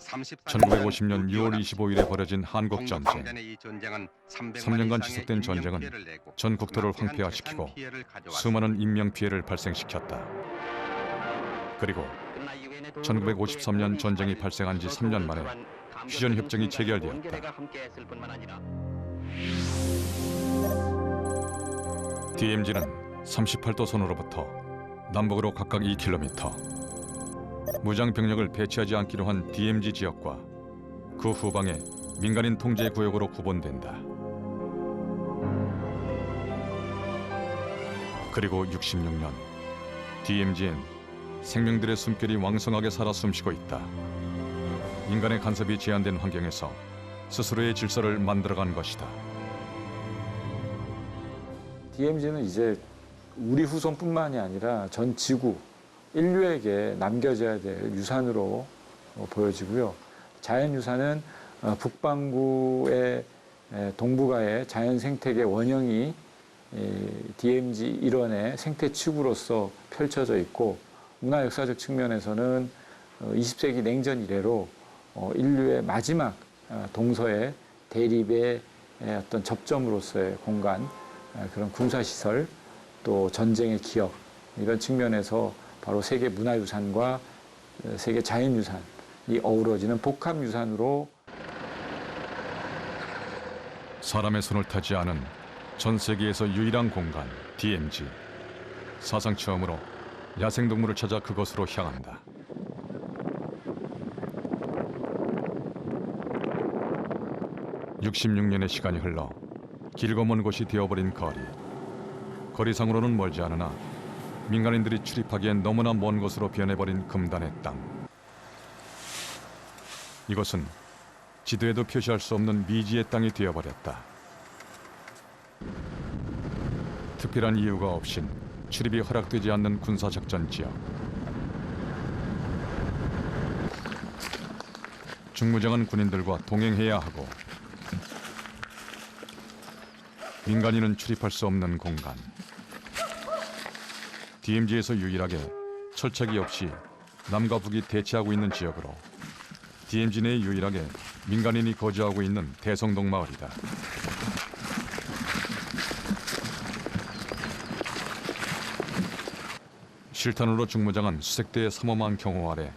1950년 6월 25일에 벌어진 한국전쟁. 3년간 지속된 전쟁은 전 국토를 황폐화시키고 수많은 인명피해를 발생시켰다. 그리고 1953년 전쟁이 발생한 지 3년 만에 휴전협정이 체결되었다. DMZ는 38도 선으로부터 남북으로 각각 2km, 무장 병력을 배치하지 않기로 한 DMZ 지역과 그 후방의 민간인 통제 구역으로 구분된다. 그리고 66년, DMZ엔 생명들의 숨결이 왕성하게 살아 숨쉬고 있다. 인간의 간섭이 제한된 환경에서 스스로의 질서를 만들어간 것이다. DMZ는 이제 우리 후손뿐만이 아니라 전 지구, 인류에게 남겨져야 될 유산으로 보여지고요. 자연유산은 북반구의 동북아의 자연생태계 원형이 DMZ 일원의 생태치구로서 펼쳐져 있고, 문화역사적 측면에서는 20세기 냉전 이래로 인류의 마지막 동서의 대립의 어떤 접점으로서의 공간, 그런 군사시설, 또 전쟁의 기억, 이런 측면에서 바로 세계 문화유산과 세계 자연유산이 어우러지는 복합유산으로 사람의 손을 타지 않은 전 세계에서 유일한 공간, DMZ. 사상 처음으로 야생동물을 찾아 그곳으로 향한다. (66년의) 시간이 흘러 길고 먼 곳이 되어버린 거리. 거리상으로는 멀지 않으나 민간인들이 출입하기엔 너무나 먼 곳으로 변해버린 금단의 땅. 이곳은 지도에도 표시할 수 없는 미지의 땅이 되어버렸다. 특별한 이유가 없인 출입이 허락되지 않는 군사작전 지역. 중무장은 군인들과 동행해야 하고 민간인은 출입할 수 없는 공간. DMZ에서 유일하게 철책이 없이 남과 북이 대치하고 있는 지역으로 DMZ 내에 유일하게 민간인이 거주하고 있는 대성동 마을이다. 실탄으로 중무장한 수색대의 삼엄한 경호 아래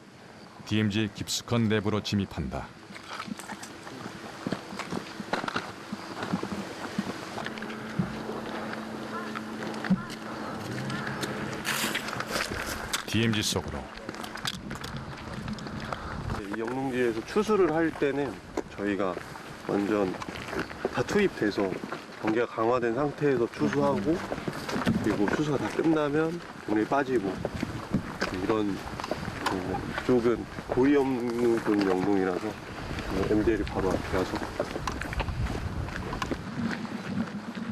DMZ의 깊숙한 내부로 진입한다. DMZ 속으로. 이 영농지에서 추수를 할 때는 저희가 완전 다 투입돼서 경계가 강화된 상태에서 추수하고, 그리고 추수가 다 끝나면 돈이 빠지고, 이런 쪽은 고의 없는 영농이라서 MDL이 바로 앞에 와서.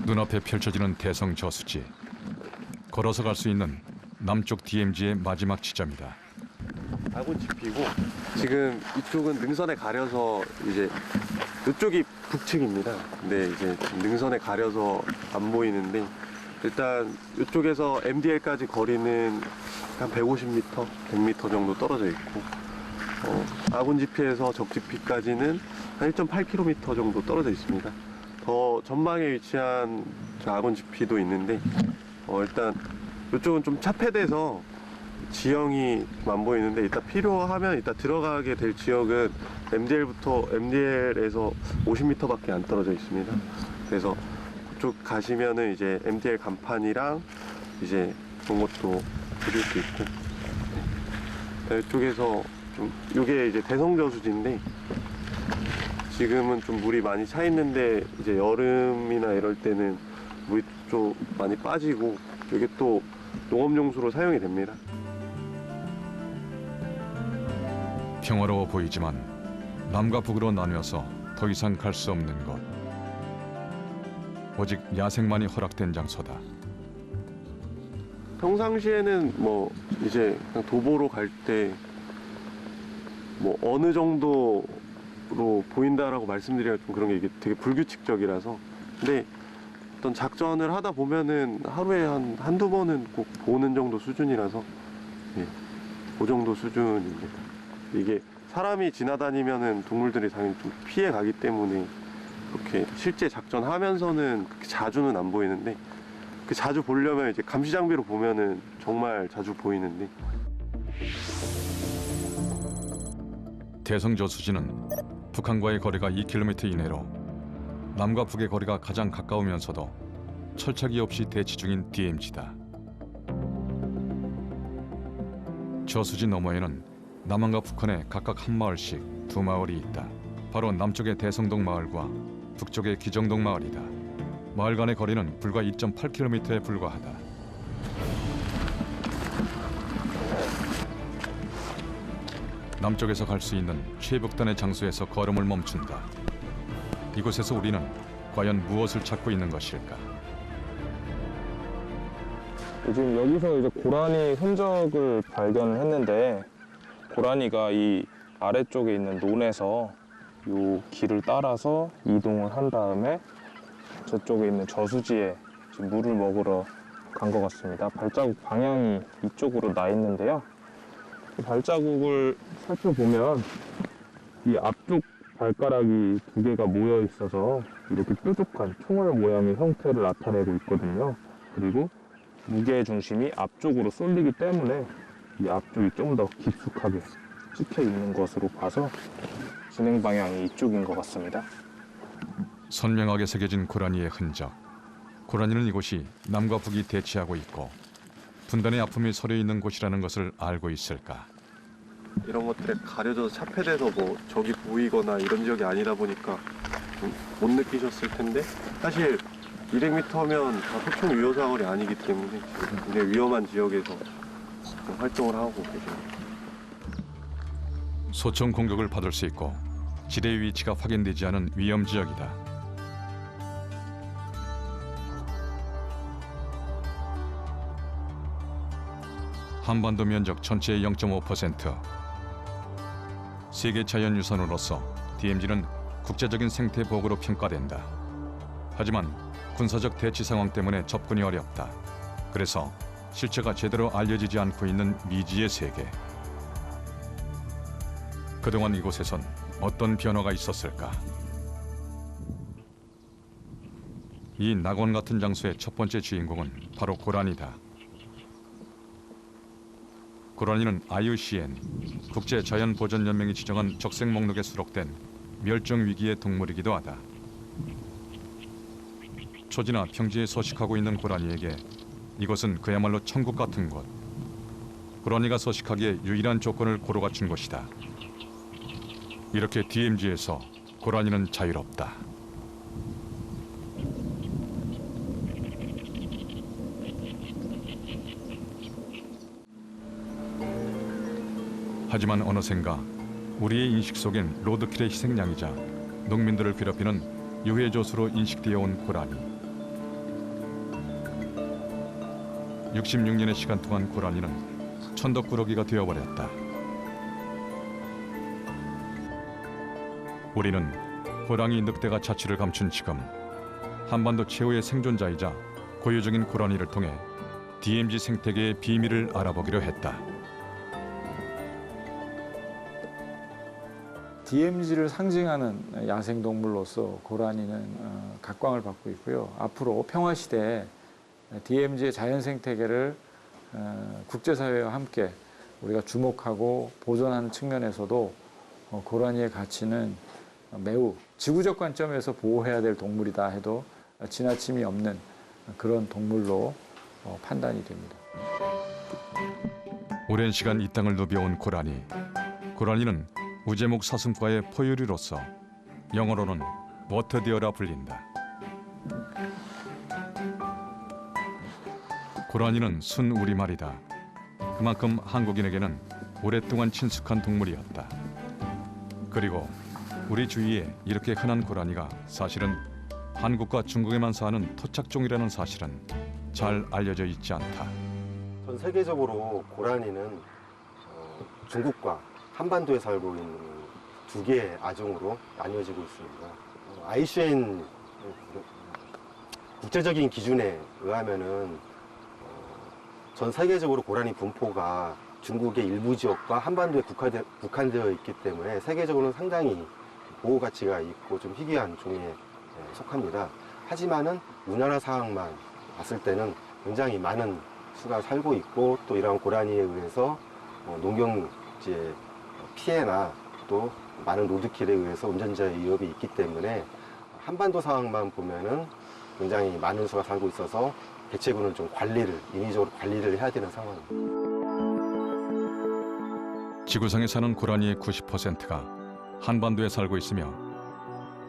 눈앞에 펼쳐지는 대성 저수지. 걸어서 갈 수 있는 남쪽 DMZ의 마지막 지점이다. 아군지피고, 지금 이쪽은 능선에 가려서 이제 이쪽이 북측입니다. 근데 이제 능선에 가려서 안 보이는데, 일단 이쪽에서 MDL까지 거리는 한 150m, 100m 정도 떨어져 있고, 아군지피에서 적지피까지는 한 1.8km 정도 떨어져 있습니다. 더 전방에 위치한 저 아군지피도 있는데, 일단 이쪽은 좀 차폐돼서 지형이 안 보이는데, 이따 필요하면 이따 들어가게 될 지역은 MDL에서 50m밖에 안 떨어져 있습니다. 그래서 그쪽 가시면은 이제 MDL 간판이랑 이제 그런 것도 보실 수 있고, 네. 이쪽에서 좀 이게 이제 대성저수지인데, 지금은 좀 물이 많이 차 있는데 이제 여름이나 이럴 때는 물이 좀 많이 빠지고, 이게 또 농업용수로 사용이 됩니다. 평화로워 보이지만 남과 북으로 나뉘어서 더 이상 갈 수 없는 곳. 오직 야생만이 허락된 장소다. 평상시에는 뭐 이제 그냥 도보로 갈 때 뭐 어느 정도로 보인다라고 말씀드리기가 좀 그런 게, 이게 되게 불규칙적이라서. 근데 어떤 작전을 하다 보면은 하루에 한두 번은 꼭 보는 정도 수준이라서, 예, 그 정도 수준입니다. 이게 사람이 지나다니면은 동물들이 당연히 좀 피해 가기 때문에 그렇게 실제 작전하면서는 그렇게 자주는 안 보이는데 그 자주 보려면 이제 감시 장비로 보면은 정말 자주 보이는데 대성 저수지는 북한과의 거리가 2km 이내로 남과 북의 거리가 가장 가까우면서도 철착이 없이 대치 중인 DMZ다. 저수지 너머에는 남한과 북한에 각각 한 마을씩 두 마을이 있다. 바로 남쪽의 대성동 마을과 북쪽의 기정동 마을이다. 마을 간의 거리는 불과 2.8km에 불과하다. 남쪽에서 갈 수 있는 최북단의 장소에서 걸음을 멈춘다. 이곳에서 우리는 과연 무엇을 찾고 있는 것일까? 지금 여기서 이제 고라니 흔적을 발견을 했는데 고라니가 이 아래쪽에 있는 논에서 이 길을 따라서 이동을 한 다음에 저쪽에 있는 저수지에 지금 물을 먹으러 간 것 같습니다. 발자국 방향이 이쪽으로 나 있는데요. 이 발자국을 살펴보면 이 앞쪽 발가락이 두 개가 모여 있어서 이렇게 뾰족한 총알 모양의 형태를 나타내고 있거든요. 그리고 무게 중심이 앞쪽으로 쏠리기 때문에 이 앞쪽이 좀 더 깊숙하게 찍혀 있는 것으로 봐서 진행 방향이 이쪽인 것 같습니다. 선명하게 새겨진 고라니의 흔적. 고라니는 이곳이 남과 북이 대치하고 있고 분단의 아픔이 서려 있는 곳이라는 것을 알고 있을까? 이런 것들에 가려져서 차폐돼서 뭐 적이 보이거나 이런 지역이 아니다 보니까 좀 못 느끼셨을 텐데 사실 200m면 다 소총 유효 사거리 아니기 때문에 굉장히 위험한 지역에서 활동을 하고 계십니다. 소총 공격을 받을 수 있고 지대의 위치가 확인되지 않은 위험 지역이다. 한반도 면적 전체의 0.5%. 세계 자연유산으로서 DMZ는 국제적인 생태 보호구로 평가된다. 하지만 군사적 대치 상황 때문에 접근이 어렵다. 그래서 실체가 제대로 알려지지 않고 있는 미지의 세계. 그동안 이곳에선 어떤 변화가 있었을까? 이 낙원 같은 장소의 첫 번째 주인공은 바로 고라니다. 고라니는 IUCN 국제자연보전연맹이 지정한 적색 목록에 수록된 멸종 위기의 동물이기도 하다. 초지나 평지에 서식하고 있는 고라니에게 이곳은 그야말로 천국 같은 곳. 고라니가 서식하기에 유일한 조건을 고루 갖춘 곳이다. 이렇게 DMZ에서 고라니는 자유롭다. 하지만 어느샌가 우리의 인식 속엔 로드킬의 희생양이자 농민들을 괴롭히는 유해조수로 인식되어 온 고라니. 66년의 시간 동안 고라니는 천덕꾸러기가 되어버렸다. 우리는 호랑이, 늑대가 자취를 감춘 지금 한반도 최후의 생존자이자 고유적인 고라니를 통해 DMZ 생태계의 비밀을 알아보기로 했다. DMZ를 상징하는 야생동물로서 고라니는 각광을 받고 있고요. 앞으로 평화시대에 DMZ의 자연생태계를 국제사회와 함께 우리가 주목하고 보존하는 측면에서도 고라니의 가치는 매우 지구적 관점에서 보호해야 될 동물이다 해도 지나침이 없는 그런 동물로 판단이 됩니다. 오랜 시간 이 땅을 누벼온 고라니. 고라니는 우제목 사슴과의 포유류로서 영어로는 워터디어라 불린다. 고라니는 순 우리말이다. 그만큼 한국인에게는 오랫동안 친숙한 동물이었다. 그리고 우리 주위에 이렇게 흔한 고라니가 사실은 한국과 중국에만 사는 토착종이라는 사실은 잘 알려져 있지 않다. 전 세계적으로 고라니는 중국과 한반도에 살고 있는 두 개의 아종으로 나뉘어지고 있습니다. IUCN 국제적인 기준에 의하면은 전 세계적으로 고라니 분포가 중국의 일부 지역과 한반도에 국한되어 있기 때문에 세계적으로는 상당히 보호 가치가 있고 좀 희귀한 종에 속합니다. 하지만은 우리나라 상황만 봤을 때는 굉장히 많은 수가 살고 있고 또 이러한 고라니에 의해서 농경지의 피해나 또 많은 로드킬에 의해서 운전자의 위협이 있기 때문에 한반도 상황만 보면은 굉장히 많은 수가 살고 있어서 개체군을 좀 인위적으로 관리를 해야 되는 상황입니다. 지구상에 사는 고라니의 90%가 한반도에 살고 있으며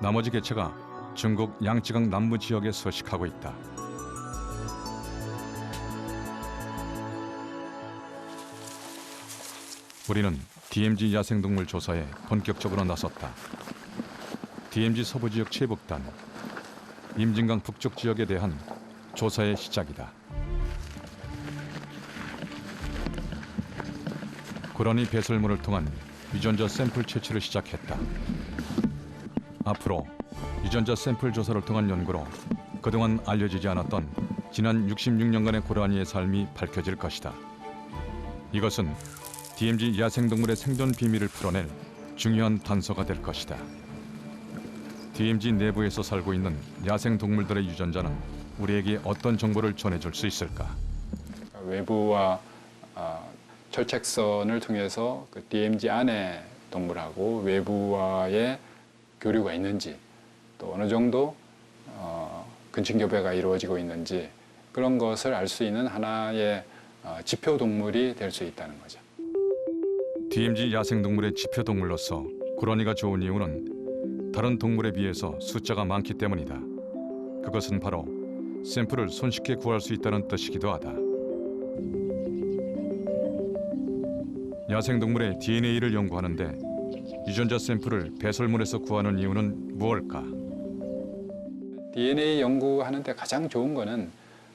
나머지 개체가 중국 양쯔강 남부 지역에 서식하고 있다. 우리는 DMZ 야생동물 조사에 본격적으로 나섰다. DMZ 서부 지역 최북단, 임진강 북쪽 지역에 대한 조사의 시작이다. 고라니 배설물을 통한 유전자 샘플 채취를 시작했다. 앞으로 유전자 샘플 조사를 통한 연구로 그동안 알려지지 않았던 지난 66년간의 고라니의 삶이 밝혀질 것이다. 이것은 DMZ 야생동물의 생존 비밀을 풀어낼 중요한 단서가 될 것이다. DMZ 내부에서 살고 있는 야생동물들의 유전자는 우리에게 어떤 정보를 전해줄 수 있을까? 외부와 철책선을 통해서 그 DMZ 안의 동물하고 외부와의 교류가 있는지 또 어느 정도 근친교배가 이루어지고 있는지 그런 것을 알 수 있는 하나의 지표 동물이 될 수 있다는 거죠. DMZ 야생동물의 지표 동물로서 고라니가 좋은 이유는 다른 동물에 비해서 숫자가 많기 때문이다. 그것은 바로 샘플을 손쉽게 구할 수 있다는 뜻이기도 하다. 야생동물의 DNA를 연구하는데 유전자 샘플을 배설물에서 구하는 이유는 무엇일까? DNA 연구하는데 가장 좋은 거는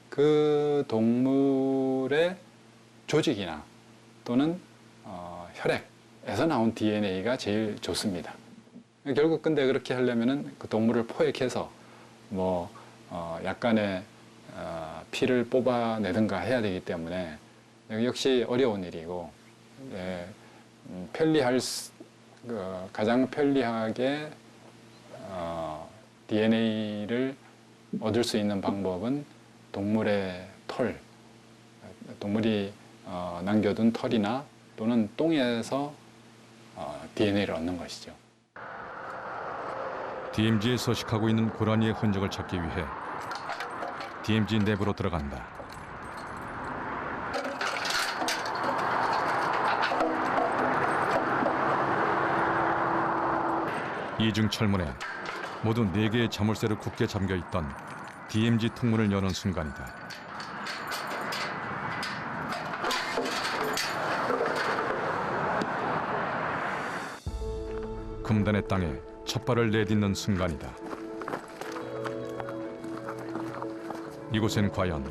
그 동물의 조직이나 또는 혈액에서 나온 DNA가 제일 좋습니다. 결국 근데 그렇게 하려면은 그 동물을 포획해서 약간의 피를 뽑아내든가 해야 되기 때문에 역시 어려운 일이고 가장 편리하게 DNA를 얻을 수 있는 방법은 동물의 털, 동물이 남겨둔 털이나 또는 똥에서 DNA를 얻는 것이죠. DMZ에 서식하고 있는 고라니의 흔적을 찾기 위해 DMZ 내부로 들어간다. 이중 철문에 모두 4개의 자물쇠로 굳게 잠겨있던 DMZ 통문을 여는 순간이다. 금단의 땅에 첫 발을 내딛는 순간이다. 이곳엔 과연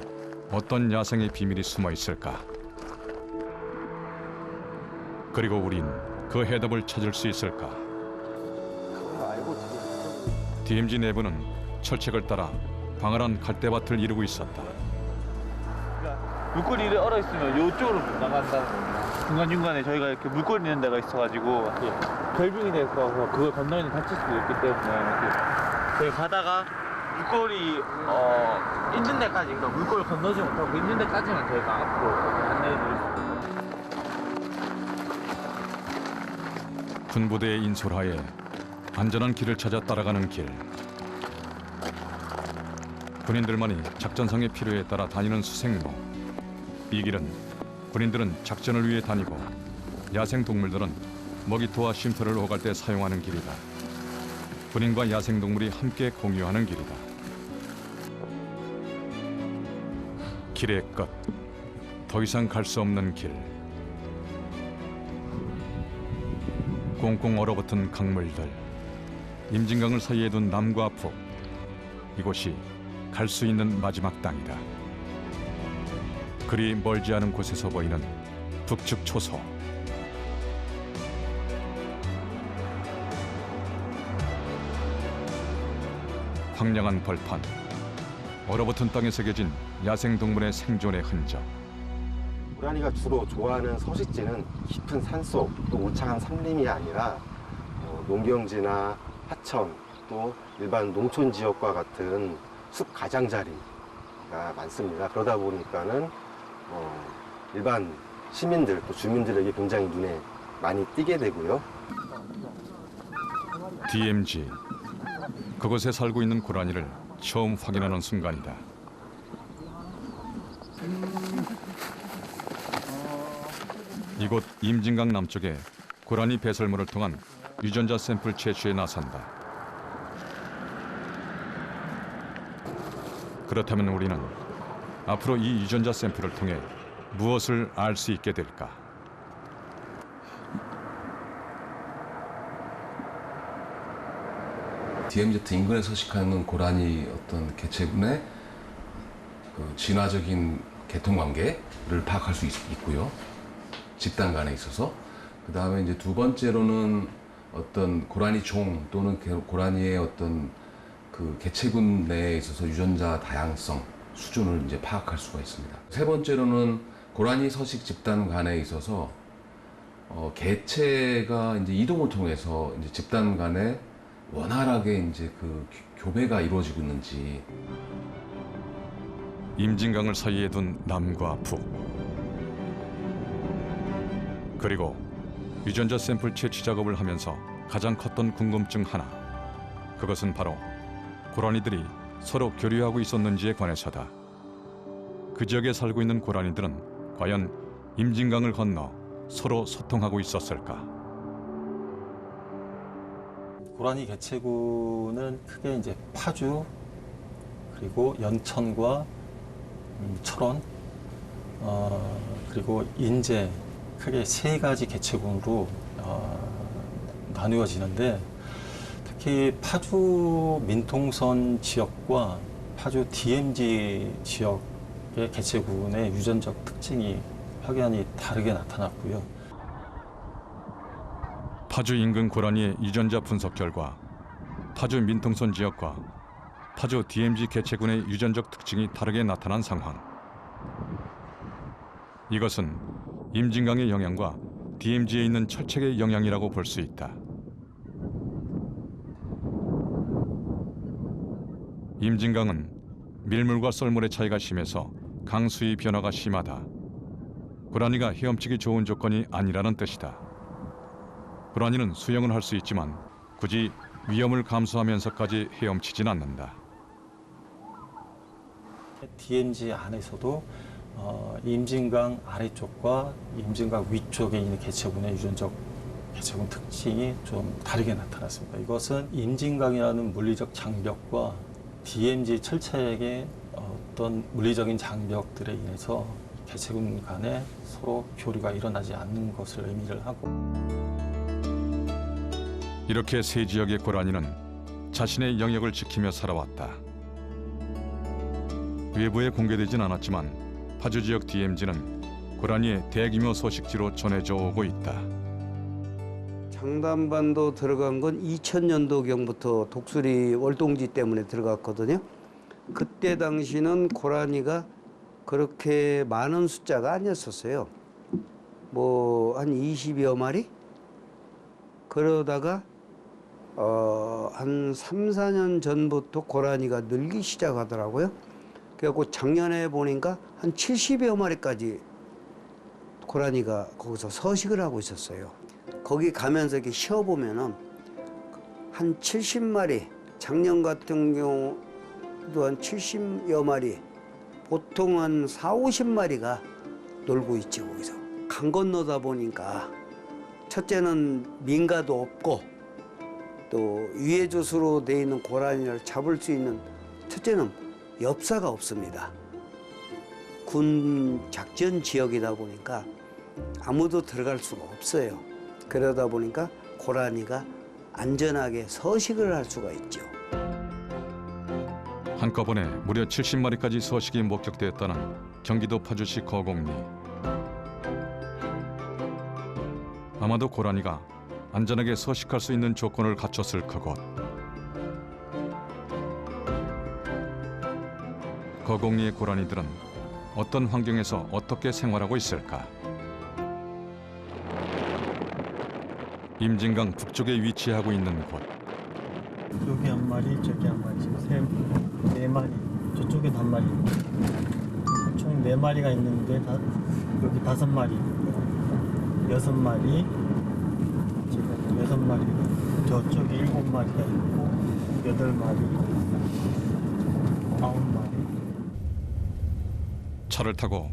어떤 야생의 비밀이 숨어 있을까? 그리고 우린 그 해답을 찾을 수 있을까? DMZ 내부는 철책을 따라 광활한 갈대밭을 이루고 있었다. 물꼬리를 얼어 있으면 이쪽으로 나간다는 겁니다. 중간중간에 저희가 이렇게 물꼬리 있는 데가 있어가지고 결빙이 돼서 그걸 건너면 다칠 수도 있기 때문에 저희 가다가 물꼬리 있는 데까지, 그러니까 물꼬리 건너지 못하고 있는 데까지만 저희가 앞으로 안내해드릴 수 있습니다. 군부대의 인솔하에 안전한 길을 찾아 따라가는 길. 군인들만이 작전상의 필요에 따라 다니는 수색로. 이 길은 군인들은 작전을 위해 다니고 야생동물들은 먹이토와 쉼터를 오갈 때 사용하는 길이다. 군인과 야생동물이 함께 공유하는 길이다. 길의 끝. 더 이상 갈 수 없는 길. 꽁꽁 얼어붙은 강물들. 임진강을 사이에 둔 남과 북. 이곳이 갈 수 있는 마지막 땅이다. 그리 멀지 않은 곳에서 보이는 북측 초소. 황량한 벌판. 얼어붙은 땅에 새겨진 야생동물의 생존의 흔적. 고라니가 주로 좋아하는 서식지는 깊은 산속 또 울창한 산림이 아니라 농경지나 하천 또 일반 농촌 지역과 같은 숲 가장자리가 많습니다. 그러다 보니까는 일반 시민들 또 주민들에게 굉장히 눈에 많이 띄게 되고요. DMZ. 그곳에 살고 있는 고라니를 처음 확인하는 순간이다. 이곳 임진강 남쪽에 고라니 배설물을 통한 유전자 샘플 채취에 나선다. 그렇다면 우리는 앞으로 이 유전자 샘플을 통해 무엇을 알 수 있게 될까? DMZ 인근에 서식하는 고라니 어떤 개체군의 그 진화적인 계통 관계를 파악할 수 있고요. 집단 간에 있어서. 그 다음에 이제 두 번째로는 어떤 고라니 종 또는 고라니의 어떤 그 개체군 내에 있어서 유전자 다양성 수준을 이제 파악할 수가 있습니다. 세 번째로는 고라니 서식 집단 간에 있어서 개체가 이제 이동을 통해서 이제 집단 간에 원활하게 이제 그 교배가 이루어지고 있는지. 임진강을 사이에 둔 남과 북. 그리고 유전자 샘플 채취 작업을 하면서 가장 컸던 궁금증 하나. 그것은 바로 고라니들이 서로 교류하고 있었는지에 관해서다. 그 지역에 살고 있는 고라니들은 과연 임진강을 건너 서로 소통하고 있었을까? 고라니 개체군은 크게 이제 파주 그리고 연천과 철원 그리고 인제 크게 세 가지 개체군으로 나누어지는데 특히 파주 민통선 지역과 파주 DMZ 지역의 개체군의 유전적 특징이 확연히 다르게 나타났고요. 파주 인근 고라니의 유전자 분석 결과 파주 민통선 지역과 파주 DMZ 개체군의 유전적 특징이 다르게 나타난 상황. 이것은 임진강의 영향과 DMZ에 있는 철책의 영향이라고 볼 수 있다. 임진강은 밀물과 썰물의 차이가 심해서 강수위 변화가 심하다. 고라니가 헤엄치기 좋은 조건이 아니라는 뜻이다. 고라니는 수영은 할 수 있지만 굳이 위험을 감수하면서까지 헤엄치진 않는다. DMZ 안에서도 임진강 아래쪽과 임진강 위쪽에 있는 개체군의 유전적 개체군 특징이 좀 다르게 나타났습니다. 이것은 임진강이라는 물리적 장벽과 DMZ 철책의 어떤 물리적인 장벽들에 인해서 개체군 간에 서로 교류가 일어나지 않는 것을 의미를 하고, 이렇게 세 지역의 고라니는 자신의 영역을 지키며 살아왔다. 외부에 공개되진 않았지만 파주 지역 DMZ는 고라니의 대규모 서식지로 전해져 오고 있다. 장담반도 들어간 건 2000년도경부터 독수리 월동지 때문에 들어갔거든요. 그때 당시는 고라니가 그렇게 많은 숫자가 아니었었어요. 뭐 한 20여 마리? 그러다가 한 3, 4년 전부터 고라니가 늘기 시작하더라고요. 그래갖고 작년에 보니까 한 70여 마리까지 고라니가 거기서 서식을 하고 있었어요. 거기 가면서 이렇게 쉬어보면은 한 70마리, 작년 같은 경우도 한 70여 마리, 보통 한 4, 50마리가 놀고 있죠, 거기서. 강 건너다 보니까 첫째는 민가도 없고 또 유해조수로 돼 있는 고라니를 잡을 수 있는 첫째는 엽사가 없습니다. 군 작전 지역이다 보니까 아무도 들어갈 수가 없어요. 그러다 보니까 고라니가 안전하게 서식을 할 수가 있죠. 한꺼번에 무려 70마리까지 서식이 목격되었다는 경기도 파주시 거곡리. 아마도 고라니가 안전하게 서식할 수 있는 조건을 갖췄을 그곳. 거곡리의 고라니들은 어떤 환경에서 어떻게 생활하고 있을까? 임진강 북쪽에 위치하고 있는 곳. 여기 한 마리, 저기 한 마리, 지금 네 마리, 저쪽에 한 마리. 총 네 마리가 있는데 여기 5마리, 6마리, 지금 6마리, 저쪽에 7마리가 있고 8마리, 9마리. 차를 타고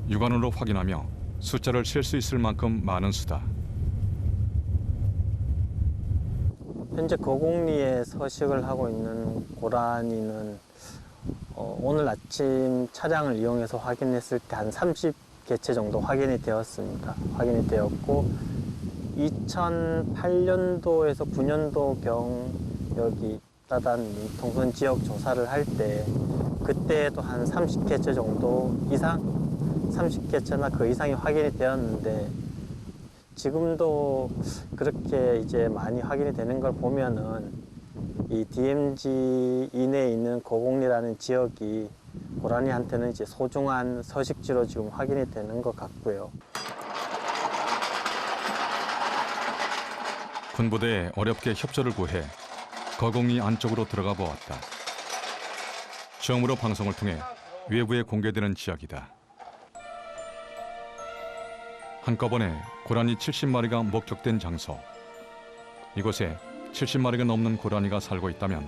육안으로 확인하며 숫자를 셀 수 있을 만큼 많은 수다. 현재 거곡리에 서식을 하고 있는 고라니는 오늘 아침 차량을 이용해서 확인했을 때 한 30개체 정도 확인이 되었습니다. 확인이 되었고 2008년도에서 9년도경 여기 따단 민통선 지역 조사를 할 때 그때도 한 30개체 정도 이상, 30개체나 그 이상이 확인이 되었는데 지금도 그렇게 이제 많이 확인이 되는 걸 보면은 이 DMZ 이내에 있는 거곡리라는 지역이 고라니한테는 이제 소중한 서식지로 지금 확인이 되는 것 같고요. 군부대에 어렵게 협조를 구해 거곡리 안쪽으로 들어가 보았다. 처음으로 방송을 통해 외부에 공개되는 지역이다. 한꺼번에 고라니 70마리가 목격된 장소. 이곳에 70마리가 넘는 고라니가 살고 있다면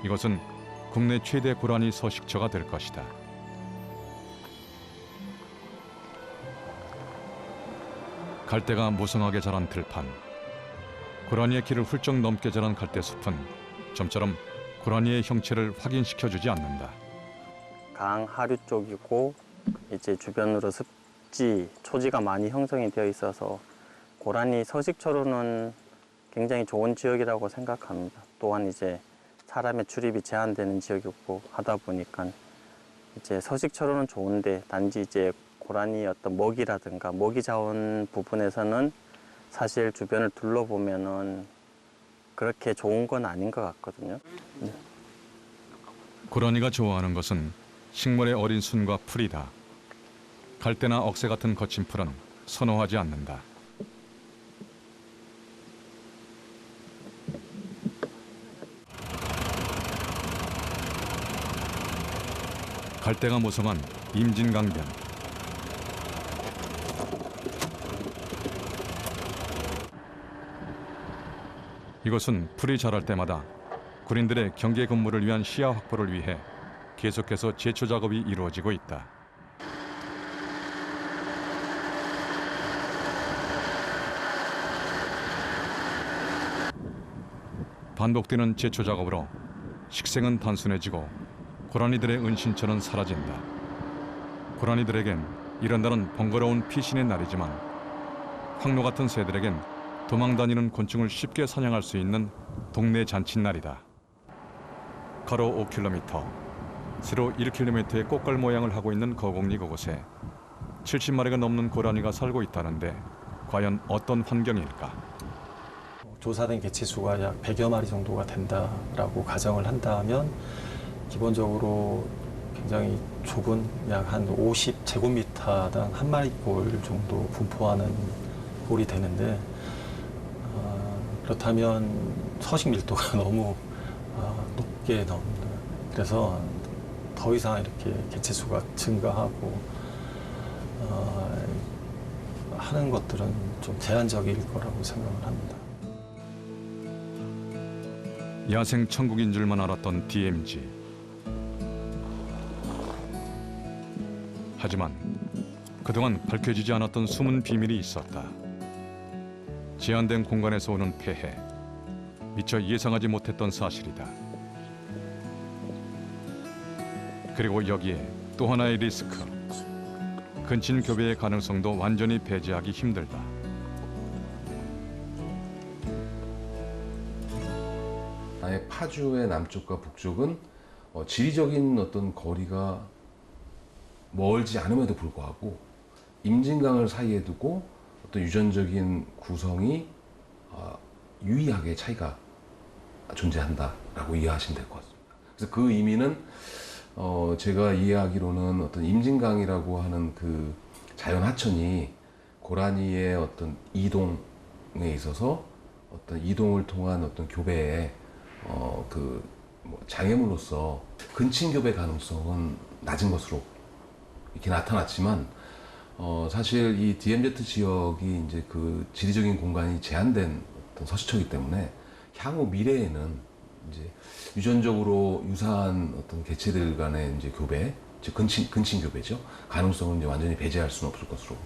이것은 국내 최대 고라니 서식처가 될 것이다. 갈대가 무성하게 자란 들판. 고라니의 길을 훌쩍 넘게 자란 갈대숲은 좀처럼 고라니의 형체를 확인시켜주지 않는다. 강 하류 쪽이고 이제 주변으로 습지, 초지가 많이 형성이 되어 있어서 고라니 서식처로는 굉장히 좋은 지역이라고 생각합니다. 또한 이제 사람의 출입이 제한되는 지역이고 하다 보니까 이제 서식처로는 좋은데 단지 이제 고라니 어떤 먹이라든가 먹이 자원 부분에서는 사실 주변을 둘러보면은 그렇게 좋은 건 아닌 것 같거든요. 고라니가 좋아하는 것은 식물의 어린 순과 풀이다. 갈대나 억새 같은 거친 풀은 선호하지 않는다. 갈대가 무성한 임진강변. 이곳은 풀이 자랄 때마다 군인들의 경계 근무를 위한 시야 확보를 위해 계속해서 제초 작업이 이루어지고 있다. 반복되는 제초 작업으로 식생은 단순해지고 고라니들의 은신처는 사라진다. 고라니들에겐 이런 날은 번거로운 피신의 날이지만 황로 같은 새들에겐 도망다니는 곤충을 쉽게 사냥할 수 있는 동네 잔칫날이다. 가로 5km, 세로 1km의 꽃갈 모양을 하고 있는 거곡리 그곳에 70마리가 넘는 고라니가 살고 있다는데 과연 어떤 환경일까? 조사된 개체 수가 약 100여 마리 정도가 된다라고 가정을 한다면 기본적으로 굉장히 좁은 약 한 50제곱미터당 한 마리 골 정도 분포하는 골이 되는데 그렇다면 서식 밀도가 너무 높게 나옵니다. 그래서 더 이상 이렇게 개체 수가 증가하고 하는 것들은 좀 제한적일 거라고 생각을 합니다. 야생 천국인 줄만 알았던 DMZ. 하지만 그동안 밝혀지지 않았던 숨은 비밀이 있었다. 제한된 공간에서 오는 폐해. 미처 예상하지 못했던 사실이다. 그리고 여기에 또 하나의 리스크. 근친 교배의 가능성도 완전히 배제하기 힘들다. 아예 파주의 남쪽과 북쪽은 지리적인 어떤 거리가 멀지 않음에도 불구하고 임진강을 사이에 두고 어떤 유전적인 구성이 유의하게 차이가 존재한다라고 이해하시면 될 것 같습니다. 그래서 그 의미는 제가 이해하기로는 어떤 임진강이라고 하는 그 자연 하천이 고라니의 어떤 이동에 있어서 어떤 이동을 통한 어떤 교배에 뭐 장애물로서 근친 교배 가능성은 낮은 것으로 이렇게 나타났지만 사실 이 DMZ 지역이 이제 그 지리적인 공간이 제한된 어떤 서식처이기 때문에 향후 미래에는 이제 유전적으로 유사한 어떤 개체들 간의 이제 교배, 즉 근친 교배죠. 가능성은 이제 완전히 배제할 수는 없을 것으로.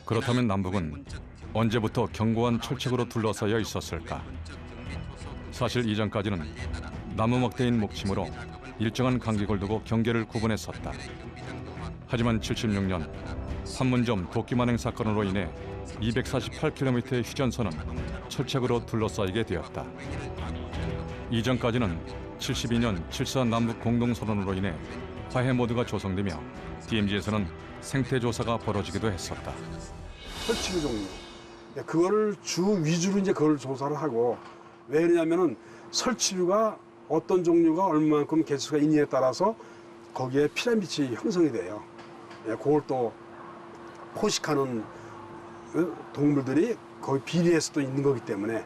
그렇다면 남북은 언제부터 견고한 철책으로 둘러싸여 있었을까? 사실 이전까지는 나무 먹대인 목침으로 일정한 간격을 두고 경계를 구분했었다. 하지만 76년 판문점 도끼만행 사건으로 인해 248km의 휴전선은 철책으로 둘러싸이게 되었다. 이전까지는 72년 7.4 남북 공동선언으로 인해 화해 모드가 조성되며 DMZ에서는 생태조사가 벌어지기도 했었다. 설치류 종류. 그거를 주 위주로 이제 그걸 조사를 하고, 왜 그러냐면은 설치류가 어떤 종류가 얼마만큼 개수가 있느냐에 따라서 거기에 피라미드이 형성이 돼요. 그걸 또 포식하는 동물들이 거의 비례해서 또 있는 거기 때문에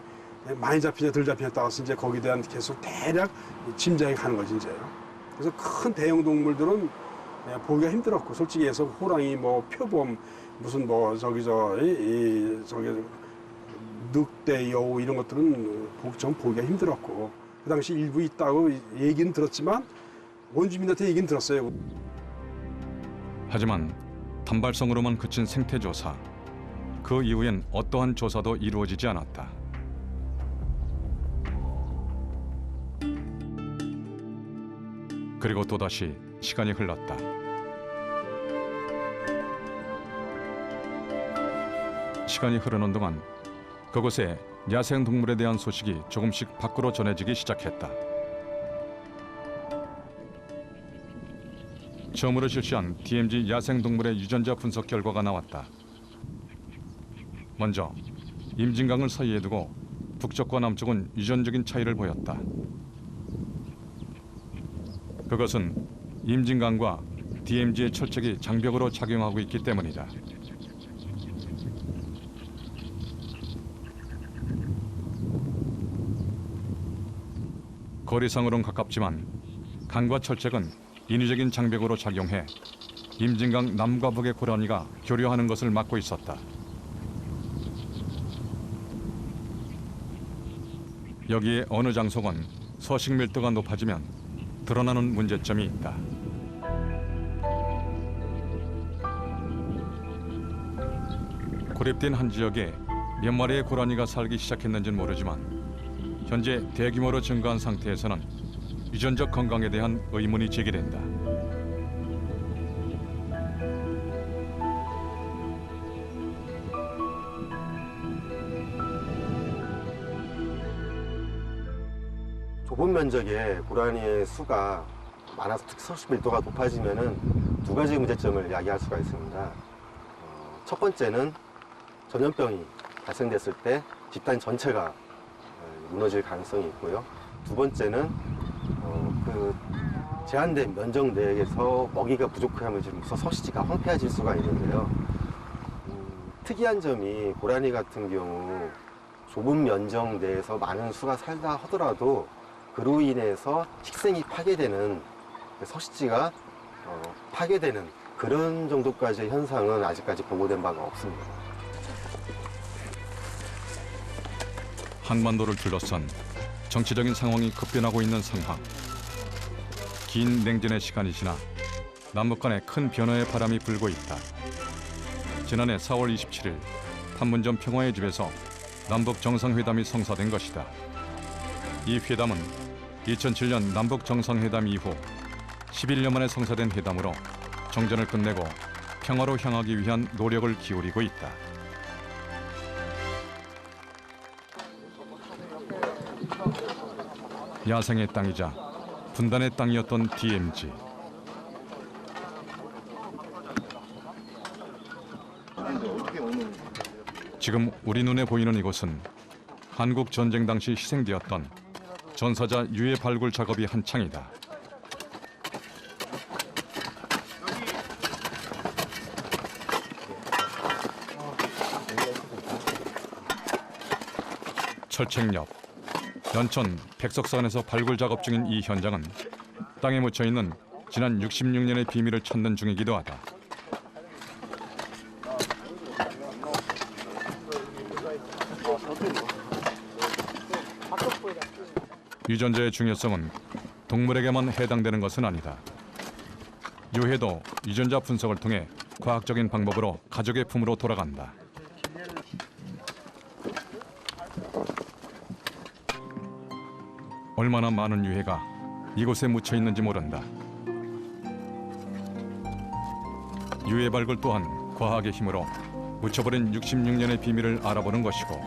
많이 잡히냐 덜 잡히냐에 따라서 이제 거기에 대한 개수를 대략 짐작이 가는 거지 이제. 그래서 큰 대형 동물들은 보기가 힘들었고, 솔직히 해서 호랑이, 뭐 표범, 무슨 뭐 저기 늑대, 여우 이런 것들은 좀 보기가 힘들었고, 그 당시 일부 있다고 얘기는 들었지만 원주민한테 얘기는 들었어요. 하지만 단발성으로만 그친 생태조사. 그 이후엔 어떠한 조사도 이루어지지 않았다. 그리고 또다시 시간이 흘렀다. 시간이 흐르는 동안 그곳에 야생동물에 대한 소식이 조금씩 밖으로 전해지기 시작했다. 처음으로 실시한 DMZ 야생동물의 유전자 분석 결과가 나왔다. 먼저 임진강을 사이에 두고 북쪽과 남쪽은 유전적인 차이를 보였다. 그것은 임진강과 DMZ의 철책이 장벽으로 작용하고 있기 때문이다. 거리상으로는 가깝지만 강과 철책은 인위적인 장벽으로 작용해 임진강 남과 북의 고라니가 교류하는 것을 막고 있었다. 여기에 어느 장소건 서식 밀도가 높아지면 드러나는 문제점이 있다. 고립된 한 지역에 몇 마리의 고라니가 살기 시작했는지는 모르지만 현재 대규모로 증가한 상태에서는 유전적 건강에 대한 의문이 제기된다. 좁은 면적에 고라니의 수가 많아서 특히 서식 밀도가 높아지면은 두 가지 문제점을 야기할 수가 있습니다. 첫 번째는 전염병이 발생됐을 때 집단 전체가 무너질 가능성이 있고요. 두 번째는 그 제한된 면적 내에서 먹이가 부족함으로써 서식지가 황폐해질 수가 있는데요. 특이한 점이 고라니 같은 경우 좁은 면적 내에서 많은 수가 살다 하더라도 그로 인해서 식생이 파괴되는, 서식지가 파괴되는 그런 정도까지의 현상은 아직까지 보고된 바가 없습니다. 한반도를 둘러싼 정치적인 상황이 급변하고 있는 상황. 긴 냉전의 시간이 지나 남북 간에 큰 변화의 바람이 불고 있다. 지난해 4월 27일 판문점 평화의 집에서 남북 정상회담이 성사된 것이다. 이 회담은 2007년 남북 정상회담 이후 11년 만에 성사된 회담으로 정전을 끝내고 평화로 향하기 위한 노력을 기울이고 있다. 야생의 땅이자 분단의 땅이었던 DMZ. 지금 우리 눈에 보이는 이곳은 한국 전쟁 당시 희생되었던 전사자 유해 발굴 작업이 한창이다. 철책 옆 연천 백석산에서 발굴 작업 중인 이 현장은 땅에 묻혀 있는 지난 66년의 비밀을 찾는 중이기도 하다. 유전자의 중요성은 동물에게만 해당되는 것은 아니다. 유해도 유전자 분석을 통해 과학적인 방법으로 가족의 품으로 돌아간다. 얼마나 많은 유해가 이곳에 묻혀 있는지 모른다. 유해 발굴 또한 과학의 힘으로 묻혀버린 66년의 비밀을 알아보는 것이고,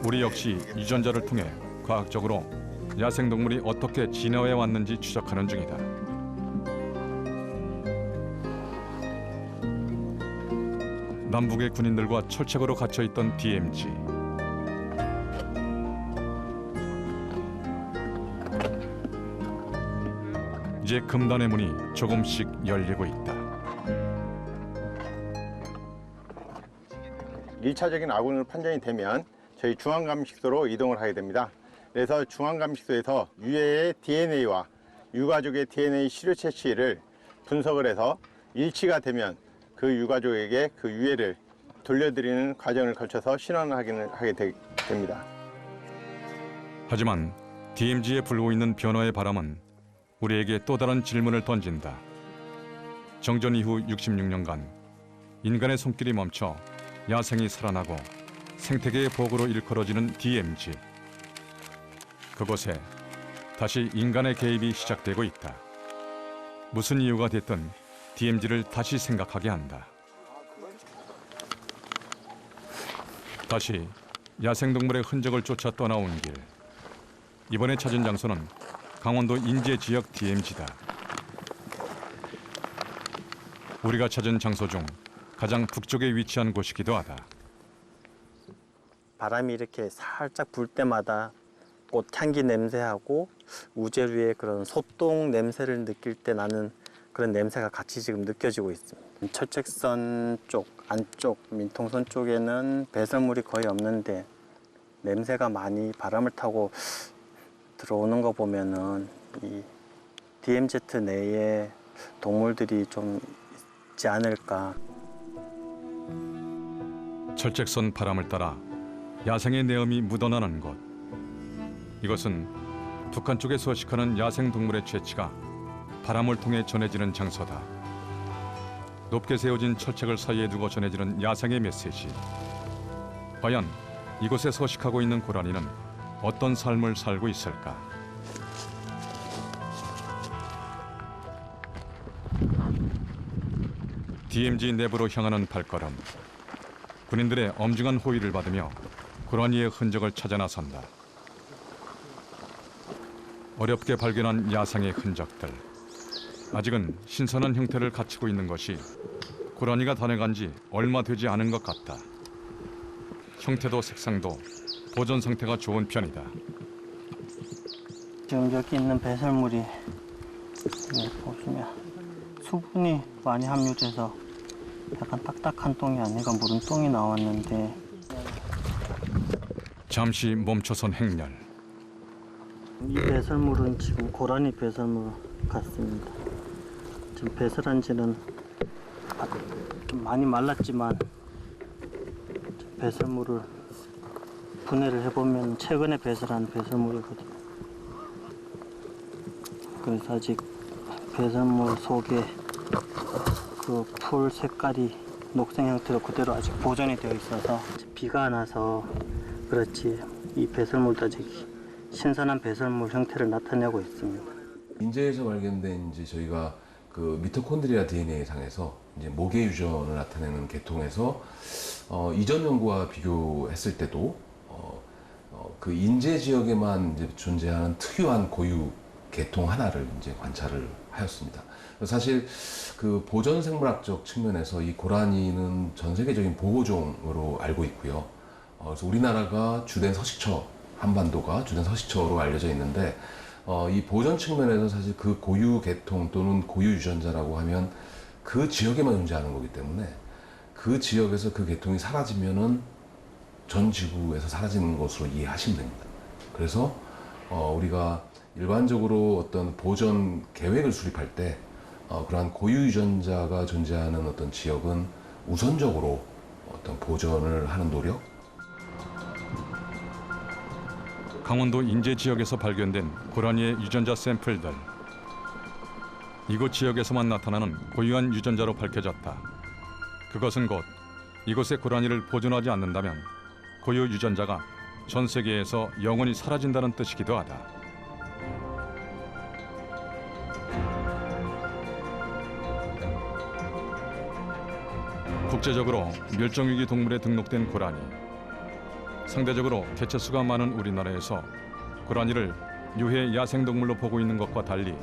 우리 역시 유전자를 통해 과학적으로 야생동물이 어떻게 진화해 왔는지 추적하는 중이다. 남북의 군인들과 철책으로 갇혀있던 DMZ. 이제 금단의 문이 조금씩 열리고 있다. 1차적인 아군으로 판정이 되면 저희 중앙감식소로 이동을 하게 됩니다. 그래서 중앙감식소에서 유해의 DNA와 유가족의 DNA 시료 채취를 분석을 해서 일치가 되면 그 유가족에게 그 유해를 돌려드리는 과정을 거쳐서 신원 확인을 하게 됩니다. 하지만 DMZ에 불고 있는 변화의 바람은 우리에게 또 다른 질문을 던진다. 정전 이후 66년간 인간의 손길이 멈춰 야생이 살아나고 생태계의 보고로 일컬어지는 DMZ. 그곳에 다시 인간의 개입이 시작되고 있다. 무슨 이유가 됐든 DMZ를 다시 생각하게 한다. 다시 야생동물의 흔적을 쫓아 떠나온 길. 이번에 찾은 장소는 강원도 인제 지역 DMZ다. 우리가 찾은 장소 중 가장 북쪽에 위치한 곳이기도 하다. 바람이 이렇게 살짝 불 때마다 꽃향기 냄새하고 우제류의 그런 소똥 냄새를 느낄 때 나는 그런 냄새가 같이 지금 느껴지고 있습니다. 철책선 쪽, 안쪽, 민통선 쪽에는 배설물이 거의 없는데 냄새가 많이 바람을 타고 들어오는 거 보면은 이 DMZ 내에 동물들이 좀 있지 않을까. 철책선 바람을 따라 야생의 내음이 묻어나는 곳. 이것은 북한 쪽에 서식하는 야생동물의 채취가 바람을 통해 전해지는 장소다. 높게 세워진 철책을 사이에 두고 전해지는 야생의 메시지. 과연 이곳에 서식하고 있는 고라니는 어떤 삶을 살고 있을까? DMZ 내부로 향하는 발걸음. 군인들의 엄중한 호의를 받으며 고라니의 흔적을 찾아 나선다. 어렵게 발견한 야생의 흔적들. 아직은 신선한 형태를 갖추고 있는 것이 고라니가 다녀간 지 얼마 되지 않은 것 같다. 형태도 색상도 보존 상태가 좋은 편이다. 지금 여기 있는 배설물이 보시면 수분이 많이 함유돼서 약간 딱딱한 똥이 아니라 무른 똥이 나왔는데, 잠시 멈춰선 행렬. 이 배설물은 지금 고라니 배설물 같습니다. 지금 배설한 지는 좀 많이 말랐지만 배설물을 분해를 해보면 최근에 배설한 배설물이거든요. 그래서 아직 배설물 속에 그 풀 색깔이 녹색 형태로 그대로 아직 보존이 되어 있어서 비가 안 와서 그렇지 이 배설물도 아직 신선한 배설물 형태를 나타내고 있습니다. 인제에서 발견된 이제 저희가 그 미토콘드리아 DNA 상에서 이제 모계 유전을 나타내는 계통에서 이전 연구와 비교했을 때도 그 인제 지역에만 이제 존재하는 특유한 고유 계통 하나를 이제 관찰을 하였습니다. 사실 그 보존 생물학적 측면에서 이 고라니는 전 세계적인 보호종으로 알고 있고요. 그래서 우리나라가 주된 서식처, 한반도가 주된 서식처로 알려져 있는데 이 보존 측면에서 사실 그 고유 계통 또는 고유 유전자라고 하면 그 지역에만 존재하는 거기 때문에 그 지역에서 그 계통이 사라지면은 전 지구에서 사라지는 것으로 이해하시면 됩니다. 그래서 우리가 일반적으로 어떤 보존 계획을 수립할 때 그러한 고유 유전자가 존재하는 어떤 지역은 우선적으로 어떤 보존을 하는 노력. 강원도 인제 지역에서 발견된 고라니의 유전자 샘플들. 이곳 지역에서만 나타나는 고유한 유전자로 밝혀졌다. 그것은 곧 이곳의 고라니를 보존하지 않는다면 고유 유전자가 전 세계에서 영원히 사라진다는 뜻이기도 하다. 국제적으로 멸종위기 동물에 등록된 고라니. 상대적으로 개체수가 많은 우리나라에서 고라니를 유해 야생동물로 보고 있는 것과 달리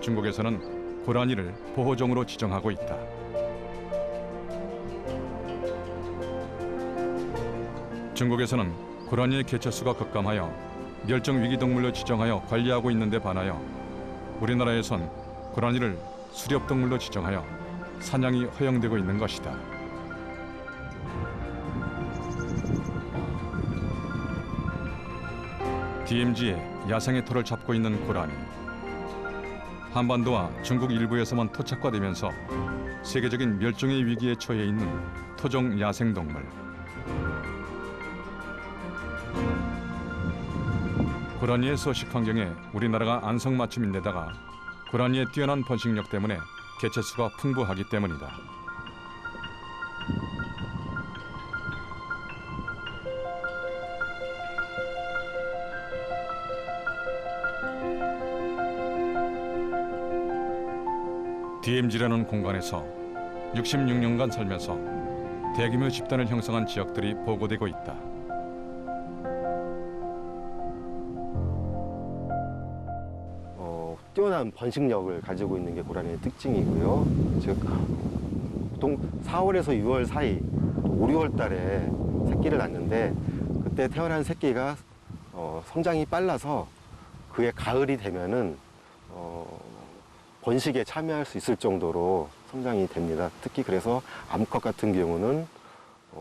중국에서는 고라니를 보호종으로 지정하고 있다. 중국에서는 고라니의 개체수가 급감하여 멸종위기 동물로 지정하여 관리하고 있는 데 반하여 우리나라에선 고라니를 수렵동물로 지정하여 사냥이 허용되고 있는 것이다. DMZ의 야생의 토를 잡고 있는 고라니. 한반도와 중국 일부에서만 토착화되면서 세계적인 멸종의 위기에 처해 있는 토종 야생동물. 고라니의 서식 환경에 우리나라가 안성맞춤인데다가 고라니의 뛰어난 번식력 때문에 개체수가 풍부하기 때문이다. DMZ라는 공간에서 66년간 살면서 대규모 집단을 형성한 지역들이 보고되고 있다. 뛰어난 번식력을 가지고 있는 게 고라니의 특징이고요. 즉 보통 4월에서 6월 사이 5, 6월 달에 새끼를 낳는데 그때 태어난 새끼가 성장이 빨라서 그해 가을이 되면은 번식에 참여할 수 있을 정도로 성장이 됩니다. 특히 그래서 암컷 같은 경우는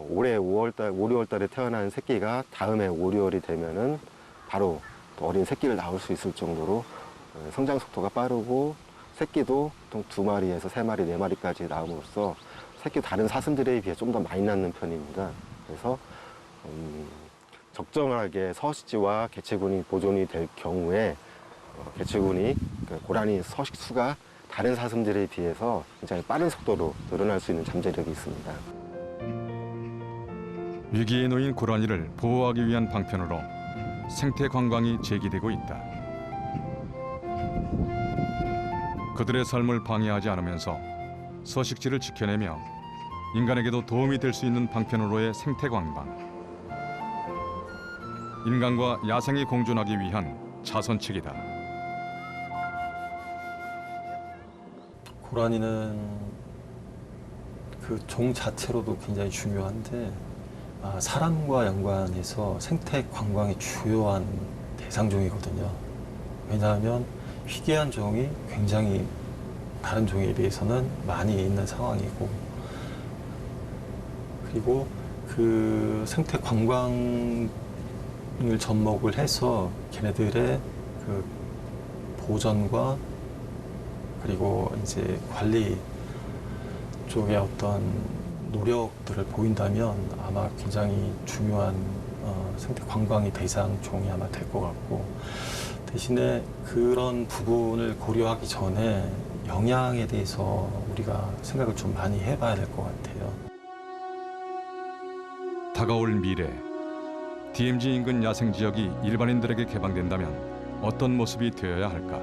올해 5, 6월 달에 태어난 새끼가 다음해 5, 6월이 되면은 바로 어린 새끼를 낳을 수 있을 정도로 성장 속도가 빠르고 새끼도 보통 2마리에서 3마리, 4마리까지 낳음으로써 새끼 다른 사슴들에 비해 좀 더 많이 낳는 편입니다. 그래서 적정하게 서식지와 개체군이 보존이 될 경우에 개체군이 고라니 서식 수가 다른 사슴들에 비해서 굉장히 빠른 속도로 늘어날 수 있는 잠재력이 있습니다. 위기에 놓인 고라니를 보호하기 위한 방편으로 생태 관광이 제기되고 있다. 그들의 삶을 방해하지 않으면서 서식지를 지켜내며 인간에게도 도움이 될 수 있는 방편으로의 생태 관광. 인간과 야생이 공존하기 위한 자선책이다. 고라니는 그 종 자체로도 굉장히 중요한데 사람과 연관해서 생태 관광의 주요한 대상종이거든요. 왜냐하면 희귀한 종이 굉장히 다른 종에 비해서는 많이 있는 상황이고, 그리고 그 생태 관광을 접목을 해서 걔네들의 그 보전과 그리고 이제 관리 쪽의 어떤 노력들을 보인다면 아마 굉장히 중요한 생태 관광의 대상 종이 아마 될 것 같고, 대신에 그런 부분을 고려하기 전에 영양에 대해서 우리가 생각을 좀 많이 해봐야 될 것 같아요. 다가올 미래, DMZ 인근 야생 지역이 일반인들에게 개방된다면 어떤 모습이 되어야 할까?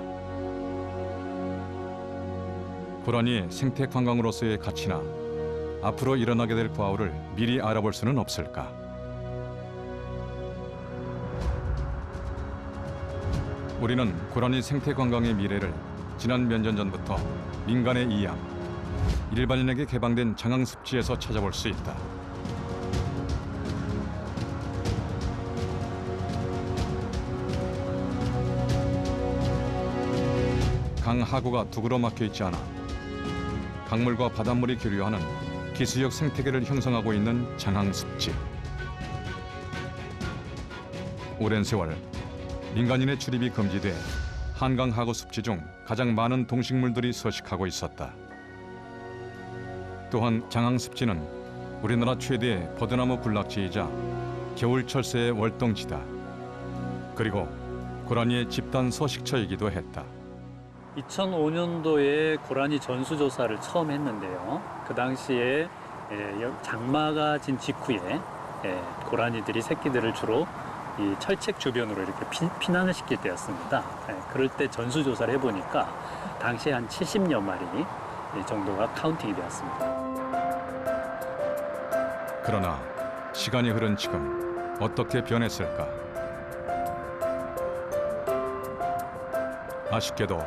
고라니의 생태 관광으로서의 가치나 앞으로 일어나게 될 과오를 미리 알아볼 수는 없을까? 우리는 고라니 생태 관광의 미래를 지난 몇 년 전부터 민간의 이양, 일반인에게 개방된 장항습지에서 찾아볼 수 있다. 강 하구가 둑으로 막혀 있지 않아 강물과 바닷물이 교류하는 기수역 생태계를 형성하고 있는 장항습지. 오랜 세월 민간인의 출입이 금지돼 한강 하구 습지 중 가장 많은 동식물들이 서식하고 있었다. 또한 장항 습지는 우리나라 최대의 버드나무 군락지이자 겨울 철새의 월동지다. 그리고 고라니의 집단 서식처이기도 했다. 2005년도에 고라니 전수조사를 처음 했는데요. 그 당시에 장마가 진 직후에 고라니들이 새끼들을 주로 이 철책 주변으로 이렇게 피난을 시킬 때였습니다. 그럴 때 전수조사를 해보니까 당시에 한 70여 마리 정도가 카운팅이 되었습니다. 그러나 시간이 흐른 지금 어떻게 변했을까? 아쉽게도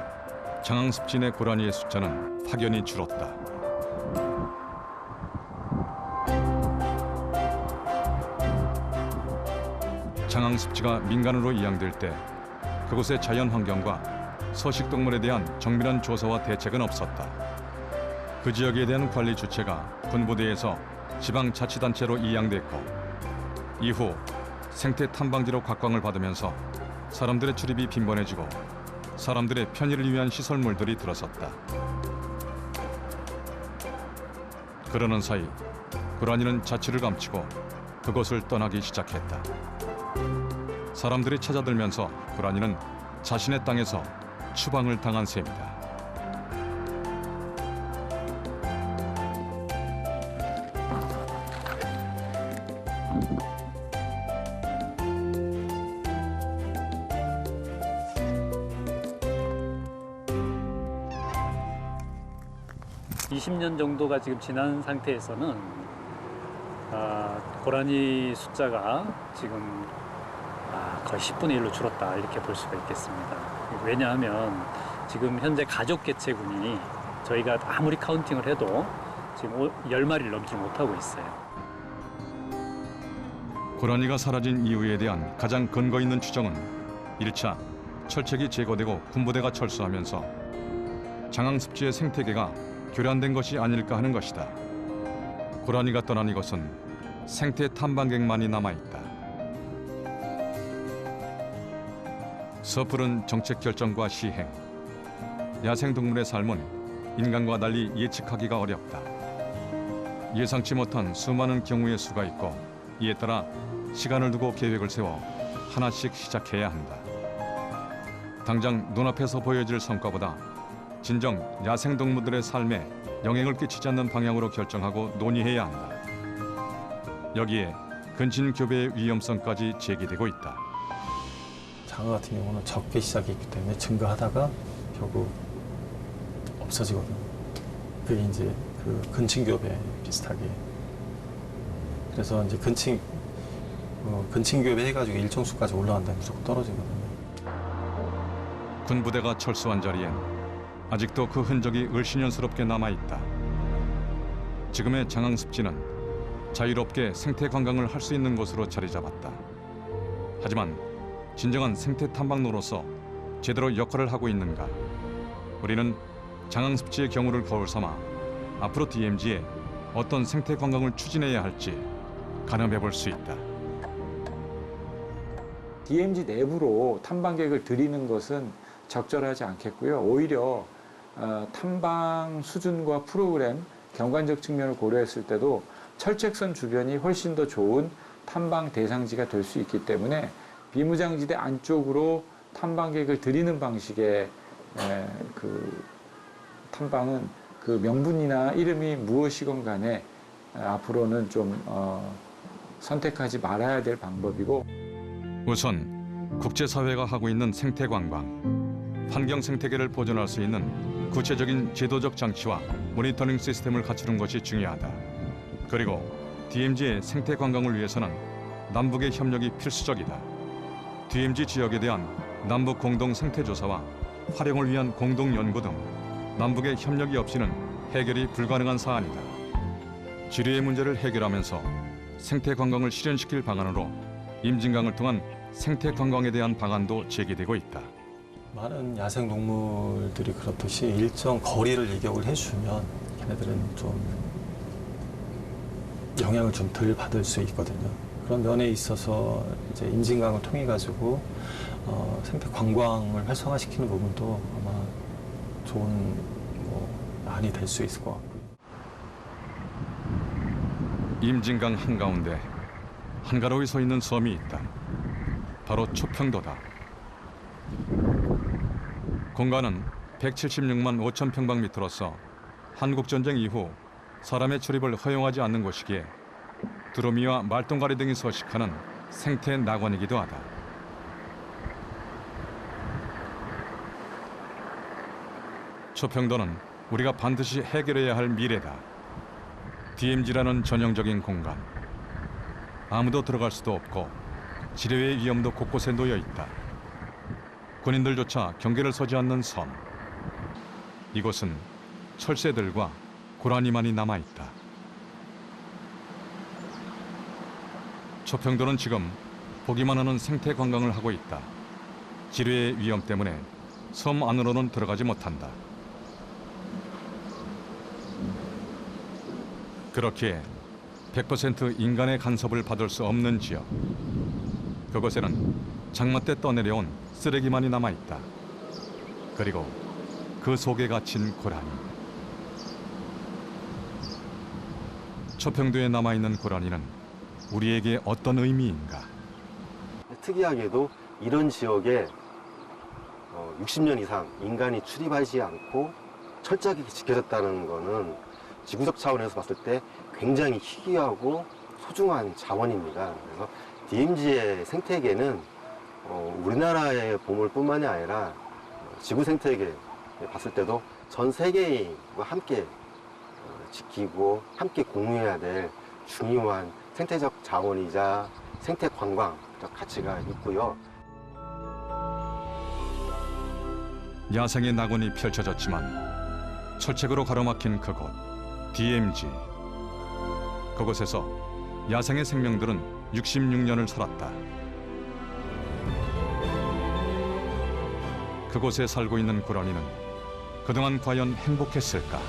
장항 습지 내 고라니의 숫자는 확연히 줄었다. 장항 습지가 민간으로 이양될 때 그곳의 자연 환경과 서식 동물에 대한 정밀한 조사와 대책은 없었다. 그 지역에 대한 관리 주체가 군부대에서 지방자치단체로 이양됐고 이후 생태 탐방지로 각광을 받으면서 사람들의 출입이 빈번해지고 사람들의 편의를 위한 시설물들이 들어섰다. 그러는 사이 고라니는 자취를 감추고 그곳을 떠나기 시작했다. 사람들이 찾아들면서 고라니는 자신의 땅에서 추방을 당한 셈이다. (20년) 정도가 지금 지난 상태에서는 고라니 숫자가 지금 거의 10분의 1로 줄었다 이렇게 볼 수가 있겠습니다. 왜냐하면 지금 현재 가족 개체군이 저희가 아무리 카운팅을 해도 지금 10마리를 넘지 못하고 있어요. 고라니가 사라진 이유에 대한 가장 근거 있는 추정은 1차 철책이 제거되고 군부대가 철수하면서 장항 습지의 생태계가 교란된 것이 아닐까 하는 것이다. 고라니가 떠난 이곳은 생태 탐방객만이 남아있다. 섣부른 정책 결정과 시행, 야생동물의 삶은 인간과 달리 예측하기가 어렵다. 예상치 못한 수많은 경우의 수가 있고 이에 따라 시간을 두고 계획을 세워 하나씩 시작해야 한다. 당장 눈앞에서 보여질 성과보다 진정 야생동물들의 삶에 영향을 끼치지 않는 방향으로 결정하고 논의해야 한다. 여기에 근친교배의 위험성까지 제기되고 있다. 장어 같은 경우는 적게 시작했기 때문에 증가하다가 결국 없어지거든요. 그게 이제 그 근친교배 비슷하게. 그래서 이제 근친교배 해가지고 일정 수까지 올라간다면 무조건 떨어지거든요. 군부대가 철수한 자리엔 아직도 그 흔적이 을씨년스럽게 남아있다. 지금의 장항 습지는 자유롭게 생태 관광을 할 수 있는 곳으로 자리 잡았다. 하지만 진정한 생태 탐방로로서 제대로 역할을 하고 있는가? 우리는 장항 습지의 경우를 거울 삼아 앞으로 DMZ에 어떤 생태 관광을 추진해야 할지 가늠해 볼 수 있다. DMZ 내부로 탐방객을 들이는 것은 적절하지 않겠고요. 오히려 탐방 수준과 프로그램, 경관적 측면을 고려했을 때도 철책선 주변이 훨씬 더 좋은 탐방 대상지가 될 수 있기 때문에 비무장지대 안쪽으로 탐방객을 들이는 방식의 그 탐방은 그 명분이나 이름이 무엇이건 간에 앞으로는 좀 선택하지 말아야 될 방법이고, 우선 국제사회가 하고 있는 생태관광, 환경 생태계를 보존할 수 있는 구체적인 제도적 장치와 모니터링 시스템을 갖추는 것이 중요하다. 그리고 DMZ의 생태관광을 위해서는 남북의 협력이 필수적이다. DMZ 지역에 대한 남북 공동 생태조사와 활용을 위한 공동 연구 등 남북의 협력이 없이는 해결이 불가능한 사안이다. 지류의 문제를 해결하면서 생태관광을 실현시킬 방안으로 임진강을 통한 생태관광에 대한 방안도 제기되고 있다. 많은 야생동물들이 그렇듯이 일정 거리를 일격을 해주면 걔네들은 좀 영향을 좀 덜 받을 수 있거든요. 그런 면에 있어서 이제 임진강을 통해 가지고 생태 관광을 활성화시키는 부분도 아마 좋은 안이 될 수 있을 것 같고요. 임진강 한가운데 한가로이 서 있는 섬이 있다. 바로 초평도다. 공간은 176만 5천 평방미터로서 한국전쟁 이후 사람의 출입을 허용하지 않는 곳이기에 두루미와 말똥가리 등이 서식하는 생태 낙원이기도 하다. 초평도는 우리가 반드시 해결해야 할 미래다. DMZ라는 전형적인 공간. 아무도 들어갈 수도 없고 지뢰의 위험도 곳곳에 놓여 있다. 군인들조차 경계를 서지 않는 섬. 이곳은 철새들과 고라니만이 남아있다. 초평도는 지금 보기만 하는 생태 관광을 하고 있다. 지뢰의 위험 때문에 섬 안으로는 들어가지 못한다. 그렇기에 100% 인간의 간섭을 받을 수 없는 지역. 그곳에는 장마 때 떠내려온 쓰레기만이 남아있다. 그리고 그 속에 갇힌 고라니. 초평도에 남아있는 고라니는 우리에게 어떤 의미인가? 특이하게도 이런 지역에 60년 이상 인간이 출입하지 않고 철저하게 지켜졌다는 것은 지구적 차원에서 봤을 때 굉장히 희귀하고 소중한 자원입니다. 그래서 DMZ의 생태계는 우리나라의 보물뿐만이 아니라 지구 생태계 봤을 때도 전 세계인과 함께 지키고 함께 공유해야 될 중요한 생태적 자원이자 생태 관광적 가치가 있고요. 야생의 낙원이 펼쳐졌지만 철책으로 가로막힌 그곳 DMZ. 그곳에서 야생의 생명들은 66년을 살았다. 그곳에 살고 있는 고라니는 그동안 과연 행복했을까?